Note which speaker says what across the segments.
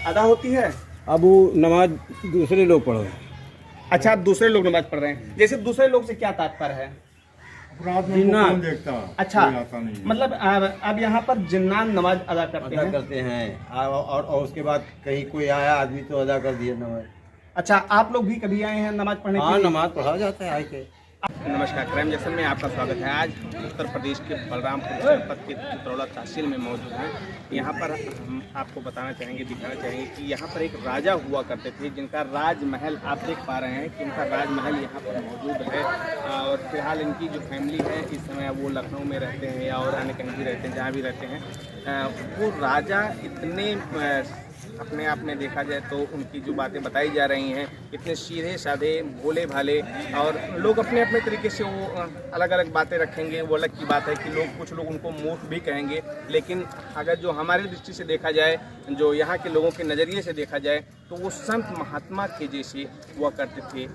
Speaker 1: अदा होती है?
Speaker 2: अब वो नमाज दूसरे लोग पढ़ो।
Speaker 1: अच्छा, दूसरे लोग नमाज पढ़ रहे हैं, जैसे दूसरे लोग से क्या तात्पर्य है?
Speaker 2: जिन्नात
Speaker 3: देखता
Speaker 1: अच्छा,
Speaker 3: नहीं है।
Speaker 1: मतलब अब यहाँ पर जिन्नान नमाज अदा करते
Speaker 2: अदा
Speaker 1: हैं।
Speaker 2: करते हैं और उसके बाद कहीं कोई आया आदमी तो अदा कर दिया नमाज।
Speaker 1: अच्छा, आप लोग भी कभी आए हैं नमाज पढ़ने के
Speaker 2: हाँ,
Speaker 1: लिए?
Speaker 2: नमाज पढ़ा जाता है आके।
Speaker 1: नमस्कार, क्राइम जंक्शन में आपका स्वागत है। आज उत्तर प्रदेश के बलरामपुर जनपद के चित्रौला तहसील में मौजूद हैं। यहाँ पर हम आपको बताना चाहेंगे, दिखाना चाहेंगे कि यहाँ पर एक राजा हुआ करते थे जिनका राजमहल आप देख पा रहे हैं कि उनका राजमहल यहाँ पर मौजूद है। और फिलहाल इनकी जो फैमिली है इस समय वो लखनऊ में रहते हैं या और अन्य कहीं भी रहते हैं, जहाँ भी रहते हैं। वो राजा इतने अपने आप में देखा जाए तो उनकी जो बातें बताई जा रही हैं इतने सीधे साधे भोले भाले, और लोग अपने अपने तरीके से वो अलग अलग बातें रखेंगे। वो अलग की बात है कि कुछ लोग उनको मूर्ख भी कहेंगे, लेकिन अगर जो हमारी दृष्टि से देखा जाए, जो यहाँ के लोगों के नज़रिए से देखा जाए, तो वो संत महात्मा के जैसे हुआ करते थे।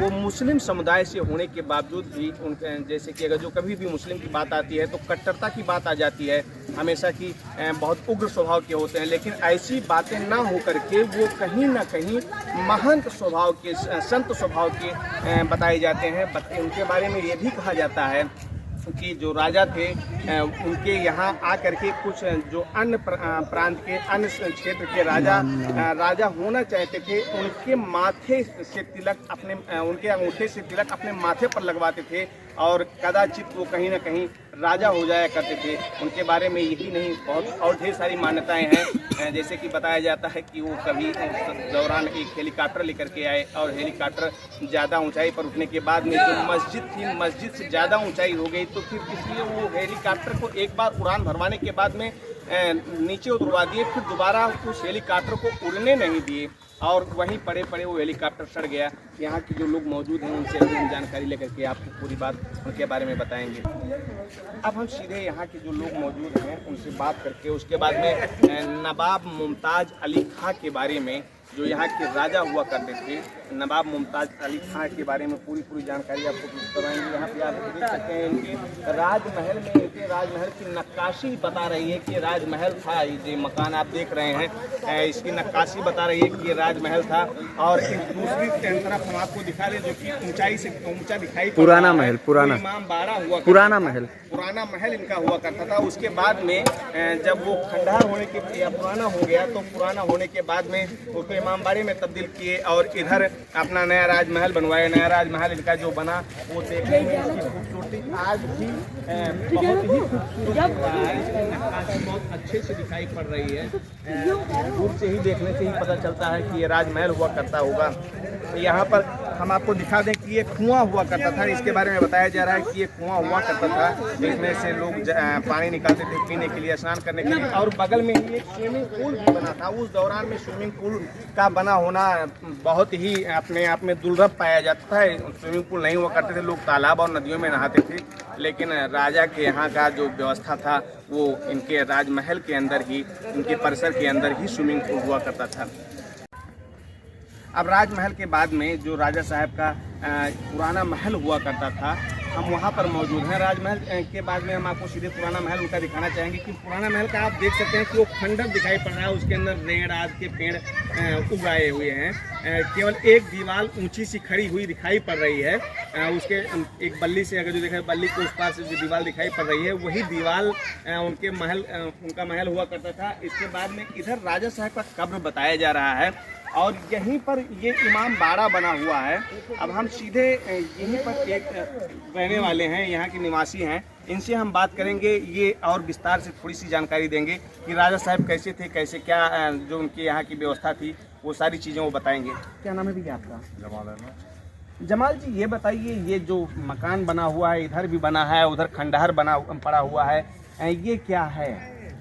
Speaker 1: वो मुस्लिम समुदाय से होने के बावजूद भी उनके जैसे कि अगर जो कभी भी मुस्लिम की बात आती है तो कट्टरता की बात आ जाती है हमेशा की। बहुत उग्र स्वभाव के होते हैं, लेकिन ऐसी बातें ना हो करके वो कहीं ना कहीं महंत स्वभाव के, संत स्वभाव के बताए जाते हैं। उनके बारे में ये भी कहा जाता है कि जो राजा थे उनके यहाँ आकर के कुछ जो अन्य प्रांत के अन्य क्षेत्र के राजा होना चाहते थे, उनके माथे से तिलक उनके अंगूठे से तिलक अपने माथे पर लगवाते थे और कदाचित वो कहीं ना कहीं राजा हो जाया करते थे। उनके बारे में यही नहीं, बहुत और ढेर सारी मान्यताएं हैं। जैसे कि बताया जाता है कि वो कभी दौरान एक हेलीकॉप्टर लेकर के आए और हेलीकॉप्टर ज़्यादा ऊंचाई पर उठने के बाद में जो मस्जिद थी, मस्जिद से ज़्यादा ऊंचाई हो गई, तो फिर इसलिए वो हेलीकॉप्टर को एक बार उड़ान भरवाने के बाद में नीचे उतरवा दिए, फिर दोबारा उस हेलीकॉप्टर को उड़ने नहीं दिए और वहीं पड़े पड़े वो हेलीकॉप्टर सड़ गया। यहाँ के जो लोग मौजूद हैं उनसे हम जानकारी लेकर के आपको पूरी बात उनके बारे में बताएंगे। अब हम सीधे यहाँ के जो लोग मौजूद हैं उनसे बात करके उसके बाद में नवाब मुमताज़ अली खां के बारे में, जो यहाँ के राजा हुआ करते थे, नवाब मुमताज़ अली खां के बारे में पूरी जानकारी आपको करवाएंगे। यहाँ पे आप देख सकते हैं इनके राजमहल में, इनके राजमहल की नक्काशी बता रही है कि राजमहल था। ये मकान आप देख रहे हैं, इसकी नक्काशी बता रही है कि ये राजमहल था। और दूसरी तरफ हम आपको दिखा दें जो कि ऊंचाई से ऊंचा दिखाई
Speaker 2: पुराना महल, पुराना
Speaker 1: इमामबाड़ा हुआ,
Speaker 2: पुराना महल
Speaker 1: इनका हुआ करता था। उसके बाद में जब वो खंडहर होने के या पुराना हो गया, तो पुराना होने के बाद में उसको इमामबाड़े में तब्दील किए और इधर अपना नया राजमहल बनवाया। नया राजमहल इनका जो बना वो देखने में इसकी खूबसूरती आज भी बहुत ही खूबसूरत है। इसकी नक्काशी बहुत अच्छे से दिखाई पड़ रही है। दूर से ही देखने से ही पता चलता है कि ये राजमहल हुआ करता होगा। यहाँ पर हम आपको दिखा दें कि ये कुआं हुआ करता था। इसके बारे में बताया जा रहा है कि ये कुआं हुआ करता था, जिसमें से लोग पानी निकालते थे पीने के लिए, स्नान करने के लिए। और बगल में ही एक स्विमिंग पूल भी बना था। उस दौरान में स्विमिंग पूल का बना होना बहुत ही अपने आप में दुर्लभ पाया जाता है। स्विमिंग पूल नहीं हुआ करते थे, लोग तालाब और नदियों में नहाते थे, लेकिन राजा के यहाँ का जो व्यवस्था था वो इनके राजमहल के अंदर ही, इनके परिसर के अंदर ही स्विमिंग पूल हुआ करता था। अब राजमहल के बाद में जो राजा साहब का पुराना महल हुआ करता था, हम वहाँ पर मौजूद हैं। राजमहल के बाद में हम आपको सीधे पुराना महल उनका दिखाना चाहेंगे कि पुराना महल का आप देख सकते हैं कि वो खंडर दिखाई पड़ रहा है। उसके अंदर रेड़ आदि के पेड़ उगाए हुए हैं। केवल एक दीवार ऊंची सी खड़ी हुई दिखाई पड़ रही है। उसके एक बल्ली से अगर जो देखा, बल्ली के उस पार से जो दीवार दिखाई पड़ रही है वही दीवार उनका महल हुआ करता था। इसके बाद में इधर राजा साहब का कब्र बताया जा रहा है और यहीं पर ये इमामबाड़ा बना हुआ है। अब हम सीधे यहीं पर एक रहने वाले हैं, यहाँ के निवासी हैं, इनसे हम बात करेंगे। ये और विस्तार से थोड़ी सी जानकारी देंगे कि राजा साहब कैसे थे, कैसे क्या जो उनके यहाँ की व्यवस्था थी, वो सारी चीज़ें वो बताएंगे। क्या नाम है भैया आपका? जमाल जी, ये बताइए, ये जो मकान बना हुआ है, इधर भी बना है, उधर खंडहर बना पड़ा हुआ है, ये क्या है?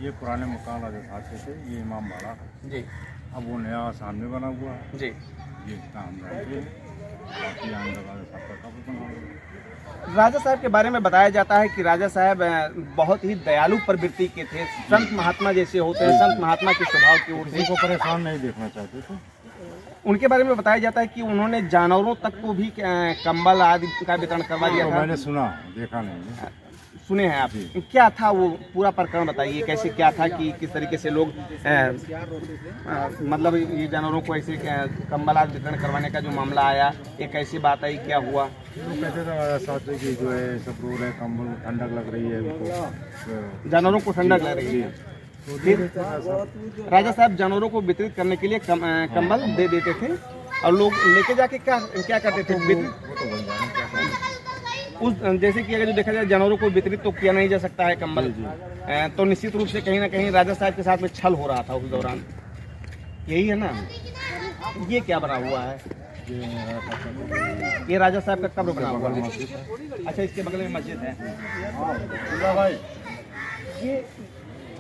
Speaker 3: ये पुराने मकान राजा साहब के थे, ये इमामबाड़ा
Speaker 1: जी।
Speaker 3: अब वो नया सामने बना हुआ है
Speaker 1: जी।
Speaker 3: ये इतना हम जानते हैं। बाकी यहाँ राजा साहब का कब्र बना हुआ है।
Speaker 1: राजा साहब के बारे में बताया जाता है कि राजा साहब बहुत ही दयालु प्रवृत्ति के थे, संत महात्मा जैसे होते हैं, संत महात्मा के स्वभाव की ओर
Speaker 3: किसी को परेशान नहीं देखना चाहते थे।
Speaker 1: उनके बारे में बताया जाता है कि उन्होंने जानवरों तक को भी कंबल आदि का वितरण करवा दिया था।
Speaker 3: मैंने सुना, देखा नहीं है।
Speaker 1: सुने हैं आप, क्या था वो पूरा प्रकरण बताइए, कैसे क्या था कि किस तरीके से लोग मतलब ये जानवरों को ऐसे कंबल आदि वितरण करवाने का जो मामला आया, एक ऐसी बात आई, क्या हुआ?
Speaker 3: वो कहते थे साथ में कि जो है सब रोड है, कंबल ठंडक लग रही है उनको,
Speaker 1: जानवरों को ठंडक लग रही है। फिर राजा साहब जानवरों को वितरित करने के लिए कंबल दे देते थे और लोग लेके जाके क्या करते थे वितरित?
Speaker 3: वो तो बन जाने क्या करें।
Speaker 1: उस जैसे कि अगर जो देखा जाए जानवरों को वितरित तो किया नहीं जा सकता है कंबल, तो निश्चित रूप से कहीं ना कहीं राजा साहब के साथ में छल हो रहा था उस दौरान, यही है ना? ये क्या बना हुआ है? ये राजा साहब का कब्र बना हुआ है। अच्छा, इसके बगल में मस्जिद है।
Speaker 2: भाई
Speaker 1: ये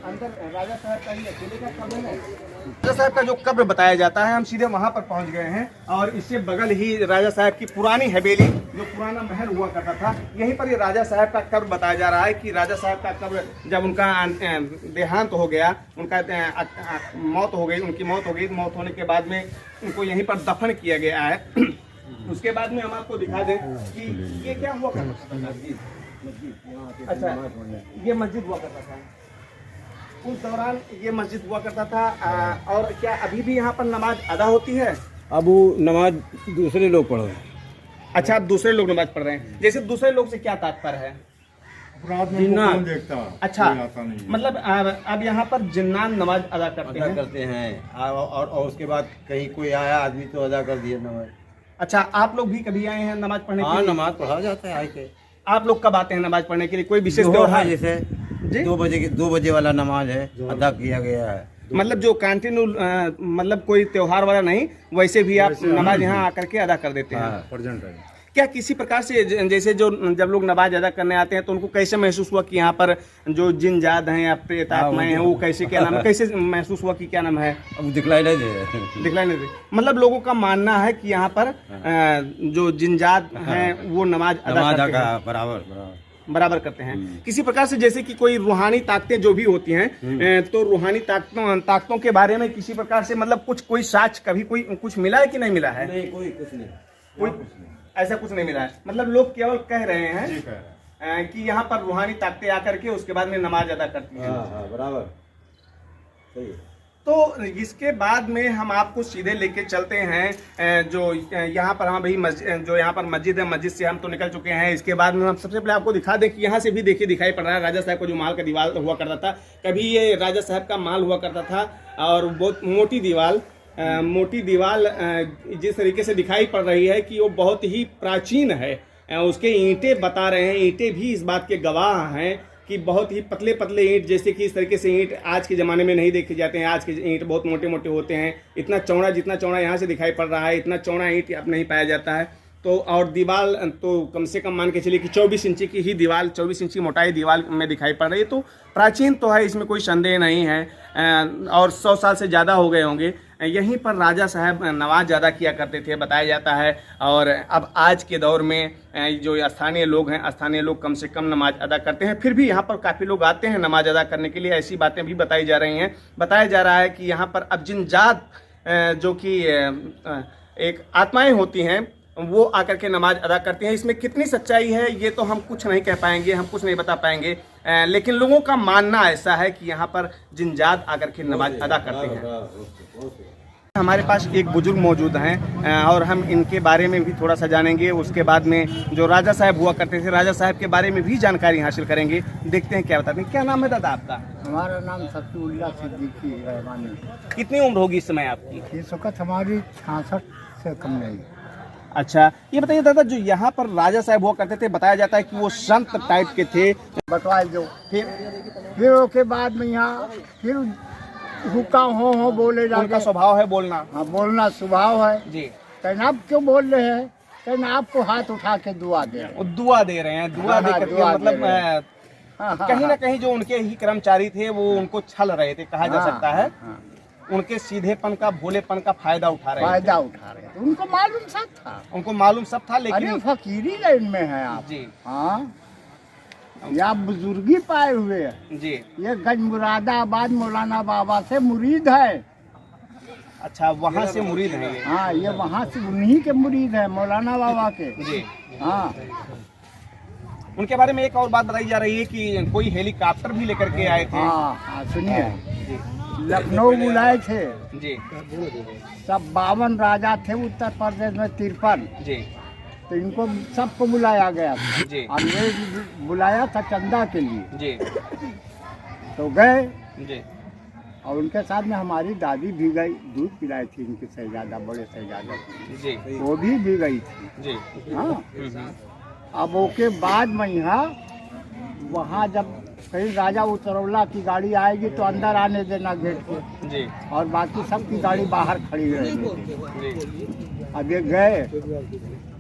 Speaker 1: अंदर राजा साहब का ही अकेले का कब्र है। राजा साहब का जो कब्र बताया जाता है, हम सीधे वहां पर पहुंच गए हैं और इससे बगल ही राजा साहब की पुरानी हवेली, जो पुराना महल हुआ करता था, यहीं पर ये राजा साहब का कब्र बताया जा रहा है कि राजा साहब का कब्र जब उनका देहांत हो गया, उनका मौत हो गई, उनकी मौत हो गई, मौत होने के बाद में उनको यहीं पर दफन किया गया है। उसके बाद में हम आपको दिखा दें कि ये क्या हुआ करता था। अच्छा, ये मस्जिद हुआ करता था उस दौरान, ये मस्जिद हुआ करता था। और क्या अभी भी यहाँ पर नमाज अदा होती है?
Speaker 2: अब वो नमाज दूसरे लोग पढ़ रहे हैं।
Speaker 1: अच्छा, अब दूसरे लोग नमाज पढ़ रहे हैं। जैसे दूसरे लोग से क्या तात्पर्य है?
Speaker 3: रात में उनको कौन देखता,
Speaker 1: अच्छा,
Speaker 3: कोई आता नहीं है।
Speaker 1: मतलब अब यहाँ पर जिन्नान नमाज अदा करते
Speaker 2: अदा
Speaker 1: हैं।
Speaker 2: करते हैं और उसके बाद कहीं कोई आया आदमी तो अदा कर दिया नमाज।
Speaker 1: अच्छा, आप लोग भी कभी आए हैं नमाज पढ़ने के
Speaker 2: हाँ,
Speaker 1: लिए?
Speaker 2: नमाज पढ़ा जाता है आए के।
Speaker 1: आप लोग कब आते हैं नमाज पढ़ने के लिए? कोई विशेष
Speaker 2: जोहर है,
Speaker 1: त्योहार?
Speaker 2: जैसे
Speaker 1: जी?
Speaker 2: 2 बजे वाला नमाज है, अदा किया गया है।
Speaker 1: मतलब जो कंटिन्यू मतलब कोई त्योहार वाला नहीं, वैसे भी आप नमाज यहाँ आकर के अदा कर देते हैं।
Speaker 2: हाँ।
Speaker 3: प्रेजेंट है।
Speaker 1: क्या किसी प्रकार से जैसे जो जब लोग नमाज अदा करने आते हैं तो उनको कैसे महसूस हुआ कि यहाँ पर जो जिन जाद हैं या प्रेत आत्माएं हैं, वो कैसे, क्या नाम है, कैसे महसूस हुआ कि क्या नाम है?
Speaker 2: अब दिखलाई नहीं दे रहे।
Speaker 1: दिखलाई नहीं दे। मतलब लोगों का मानना है कि यहाँ पर जो जिनजात हैं वो नमाज अदा करते हैं, बराबर करते हैं। किसी प्रकार से जैसे कि कोई रूहानी ताकतें जो भी होती हैं, तो रूहानी ताकतों के बारे में किसी प्रकार से मतलब कोई साक्ष्य कभी कोई कुछ मिला है कि नहीं मिला है?
Speaker 2: नहीं, कोई कुछ नहीं,
Speaker 1: कोई ऐसा कुछ नहीं मिला है। मतलब लोग केवल कह रहे हैं कि यहाँ पर रूहानी ताकतें आकर के उसके बाद में नमाज अदा करती हैं।
Speaker 2: हाँ, बराबर सही है।
Speaker 1: तो इसके बाद में हम आपको सीधे लेके चलते हैं जो यहाँ पर हम अभी जो यहाँ पर मस्जिद है, मस्जिद से हम तो निकल चुके हैं। इसके बाद में हम सबसे पहले आपको दिखा दें कि यहाँ से भी देखिए दिखाई पड़ रहा है राजा साहब का जो माल का दीवार हुआ करता था। कभी ये राजा साहब का माल हुआ करता था और बहुत मोटी दीवार जिस तरीके से दिखाई पड़ रही है कि वो बहुत ही प्राचीन है। उसके ईंटें बता रहे हैं, ईंटें भी इस बात के गवाह हैं कि बहुत ही पतले पतले ईंट, जैसे कि इस तरीके से ईंट आज के ज़माने में नहीं देखे जाते हैं। आज के ईंट बहुत मोटे मोटे होते हैं। इतना चौड़ा, जितना चौड़ा यहाँ से दिखाई पड़ रहा है, इतना चौड़ा ईंट अब नहीं पाया जाता है। तो और दीवार तो कम से कम मान के चलिए कि 24 इंची की ही दीवार, 24 इंची मोटाई दीवार में दिखाई पड़ रही है। तो प्राचीन तो है, इसमें कोई संदेह नहीं है। और 100 साल से ज़्यादा हो गए होंगे। यहीं पर राजा साहब नमाज अदा किया करते थे, बताया जाता है। और अब आज के दौर में जो स्थानीय लोग हैं, स्थानीय लोग कम से कम नमाज अदा करते हैं। फिर भी यहाँ पर काफ़ी लोग आते हैं नमाज अदा करने के लिए। ऐसी बातें भी बताई जा रही हैं। बताया जा रहा है कि यहाँ पर अब जिन जात जो कि एक आत्माएं होती हैं, वो आकर के नमाज अदा करती हैं। इसमें कितनी सच्चाई है ये तो हम कुछ नहीं कह पाएंगे, हम कुछ नहीं बता पाएंगे। लेकिन लोगों का मानना ऐसा है कि यहाँ पर जिनजात आकर के नमाज अदा करते हैं। हमारे पास एक बुजुर्ग मौजूद हैं और हम इनके बारे में भी थोड़ा सा जानेंगे। उसके बाद में जो राजा साहब हुआ करते थे, राजा साहब के बारे में भी जानकारी हासिल करेंगे। देखते हैं क्या बताते हैं। क्या नाम है दादा आपका?
Speaker 4: हमारा नाम सफीउल्लाह सिद्दीकी रहमानी।
Speaker 1: कितनी उम्र होगी इस समय आपकी?
Speaker 4: इस वक्त हमारी 66 से कम नहीं।
Speaker 1: अच्छा, ये बताइए दादा, जो यहाँ पर राजा साहब हुआ करते थे, बताया जाता है कि वो संत टाइप के थे।
Speaker 4: बटवाए दो, फिर उसके बाद में यहाँ फिर हुक्का हो बोले जाते।
Speaker 1: उनका स्वभाव है बोलना।
Speaker 4: हाँ, बोलना स्वभाव है
Speaker 1: जी।
Speaker 4: कहना आप क्यों बोल रहे हैं? कहना आपको हाथ उठा के दुआ दे रहे हैं।
Speaker 1: वो दुआ दे रहे हैं, दुआ दे करके मतलब कहीं ना कहीं जो उनके ही कर्मचारी थे वो उनको छल रहे थे, कहा जा सकता है। उनके सीधेपन का, भोलेपन का फायदा उठा रहे थे।
Speaker 4: उनको मालूम सब था,
Speaker 1: उनको मालूम सब था। लेकिन
Speaker 4: अरे फकीरी लाइन में है आप
Speaker 1: जी।
Speaker 4: हाँ, ये आप बुजुर्गी पाए हुए हैं
Speaker 1: जी।
Speaker 4: ये गंज मुरादाबाद मौलाना बाबा से मुरीद है।
Speaker 1: अच्छा, वहाँ से मुरीद हैं ये?
Speaker 4: हाँ, ये वहाँ से उन्हीं के मुरीद है, मौलाना बाबा के।
Speaker 1: जी।
Speaker 4: हाँ,
Speaker 1: उनके बारे में एक और बात बताई जा रही है कि कोई हेलीकॉप्टर भी लेकर के आए थे।
Speaker 4: हाँ सुनिए, लखनऊ बुलाए थे
Speaker 1: जी
Speaker 4: सब 52 राजा थे उत्तर प्रदेश में 53,
Speaker 1: जी
Speaker 4: तो इनको सबको बुलाया गया था।
Speaker 1: जी
Speaker 4: अंग्रेज बुलाया था चंदा के लिए,
Speaker 1: जी
Speaker 4: तो गए
Speaker 1: जी
Speaker 4: और उनके साथ में हमारी दादी भी गई, दूध पिलाई थी इनकी शहजादा, बड़े शहजादा की,
Speaker 1: जी
Speaker 4: वो भी गई थी।
Speaker 1: जी
Speaker 4: हाँ, अब उसके बाद में यहाँ वहाँ जब कहीं राजा उतरौला की गाड़ी आएगी तो अंदर आने देना गेट के,
Speaker 1: जी
Speaker 4: और बाकी सबकी गाड़ी बाहर खड़ी रहेगी।
Speaker 1: जी
Speaker 4: अब ये गए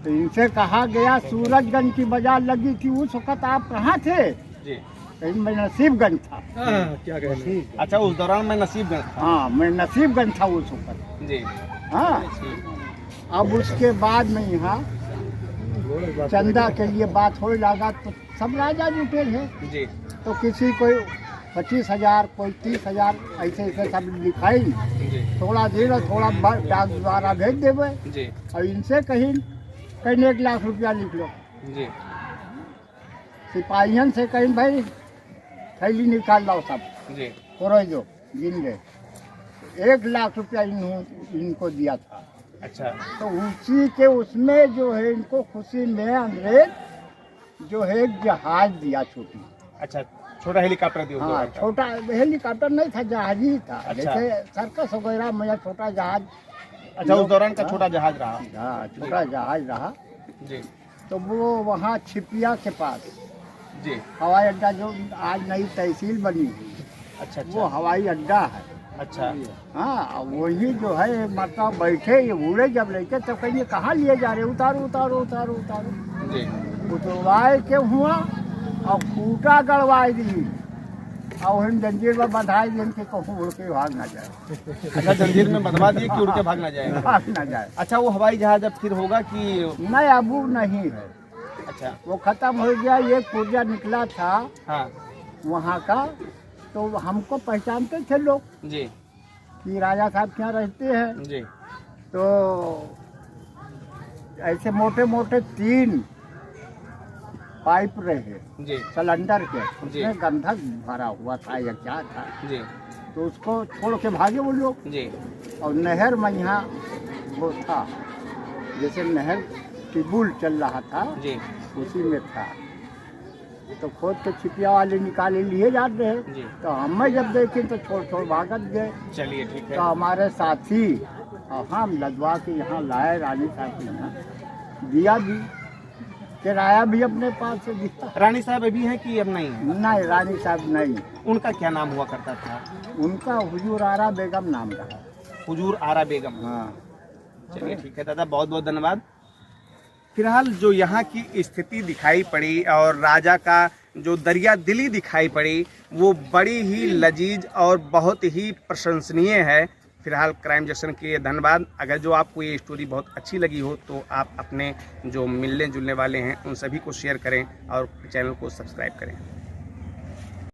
Speaker 4: तो इनसे कहा गया सूरजगंज की बाजार लगी थी, उस वक्त आप कहाँ थे?
Speaker 1: जी
Speaker 4: कहीं मैं नसीबगंज था।
Speaker 2: क्या कहें?
Speaker 1: अच्छा, उस दौरान मैं नसीबगंज था।
Speaker 4: हाँ, मैं नसीबगंज था उस वक्त।
Speaker 1: जी
Speaker 4: हाँ, अब उसके बाद में यहाँ चंदा के लिए बात हो लगा तो सब राजा जुटे हैं,
Speaker 1: जी
Speaker 4: तो किसी कोई 25,000, कोई 30,000 ऐसे ऐसे सब लिखाई,
Speaker 1: जी
Speaker 4: थोड़ा देर थोड़ा डाक द्वारा भेज देवे,
Speaker 1: जी
Speaker 4: और इनसे कहीं 1 लाख रुपया लिख लो।
Speaker 1: जी
Speaker 4: सिपाहियन से कहीं भाई थैली निकाल लो, सब
Speaker 1: जी
Speaker 4: थोड़ा जो गिन ले, 1 लाख रुपया इनको दिया था।
Speaker 1: अच्छा
Speaker 4: तो उसी के उसमें जो है इनको खुशी में अंग्रेज जो है एक जहाज दिया छोटी।
Speaker 1: अच्छा, छोटा हेलीकॉप्टर दिया।
Speaker 4: हाँ, छोटा हेलीकॉप्टर नहीं था, जहाज ही था।
Speaker 1: अच्छा।
Speaker 4: जैसे सर्कस वगैरह में छोटा जहाज।
Speaker 1: अच्छा, उस दौरान का छोटा जहाज रहा।
Speaker 4: हाँ, छोटा जहाज रहा।
Speaker 1: जी
Speaker 4: तो वो वहाँ छिपिया के पास
Speaker 1: जी
Speaker 4: हवाई अड्डा, जो आज नई तहसील बनी हुई,
Speaker 1: अच्छा
Speaker 4: वो
Speaker 1: अच्छा
Speaker 4: हवाई अड्डा है।
Speaker 1: अच्छा
Speaker 4: हाँ, वही जो है मतलब बैठे ये उड़े जब लेके, तब कहिए कहाँ लिए जा रहे, उतारो उतारो उतारो उतारो,
Speaker 1: जी
Speaker 4: उतरवाए के हुआ और खूटा गड़वाए दी और हम जंजीर में बंधाए दी कि कहूँ उड़ के भाग ना जाए।
Speaker 1: अच्छा, जंजीर में बंधवा दिए कि उड़ के भाग ना जाए।
Speaker 4: भाग ना जाए।
Speaker 1: अच्छा, वो हवाई जहाज अब फिर होगा कि?
Speaker 4: नहीं, अब वो नहीं है,
Speaker 1: अच्छा
Speaker 4: वो खत्म हो गया। ये पुर्जा निकला था
Speaker 1: हाँ
Speaker 4: वहाँ का, तो हमको पहचानते थे लोग
Speaker 1: जी
Speaker 4: कि राजा साहब क्या रहते हैं।
Speaker 1: जी
Speaker 4: तो ऐसे मोटे मोटे 3 पाइप रहे
Speaker 1: जी
Speaker 4: सिलेंडर के,
Speaker 1: जी।
Speaker 4: उसमें गंधक भरा हुआ था या क्या था,
Speaker 1: जी
Speaker 4: तो उसको छोड़ के भागे वो लोग।
Speaker 1: जी
Speaker 4: और नहर में यहाँ वो था, जैसे नहर टिबुल चल रहा था,
Speaker 1: जी
Speaker 4: उसी में था। तो खोद के छिपिया वाले निकाले लिए जाते हैं,
Speaker 1: जी।
Speaker 4: तो हमें जब देखे तो छोड़ छोड़ भागत गए।
Speaker 1: चलिए ठीक है।
Speaker 4: तो हमारे साथी और हम लदवा के यहाँ लाए, रानी साहब के यहाँ दिया भी, किराया भी अपने पास से दिया।
Speaker 1: रानी साहब अभी हैं कि अब नहीं है?
Speaker 4: नहीं, रानी साहब नहीं,
Speaker 1: उनका क्या नाम हुआ करता था?
Speaker 4: उनका हुजूर आरा बेगम नाम रहा।
Speaker 1: हुजूर आरा बेगम।
Speaker 4: हाँ,
Speaker 1: चलिए ठीक है दादा, बहुत बहुत धन्यवाद। फिलहाल जो यहाँ की स्थिति दिखाई पड़ी और राजा का जो दरिया दिली दिखाई पड़ी, वो बड़ी ही लजीज और बहुत ही प्रशंसनीय है। फिलहाल क्राइम जंक्शन के लिए धन्यवाद। अगर जो आपको ये स्टोरी बहुत अच्छी लगी हो तो आप अपने जो मिलने जुलने वाले हैं उन सभी को शेयर करें और चैनल को सब्सक्राइब करें।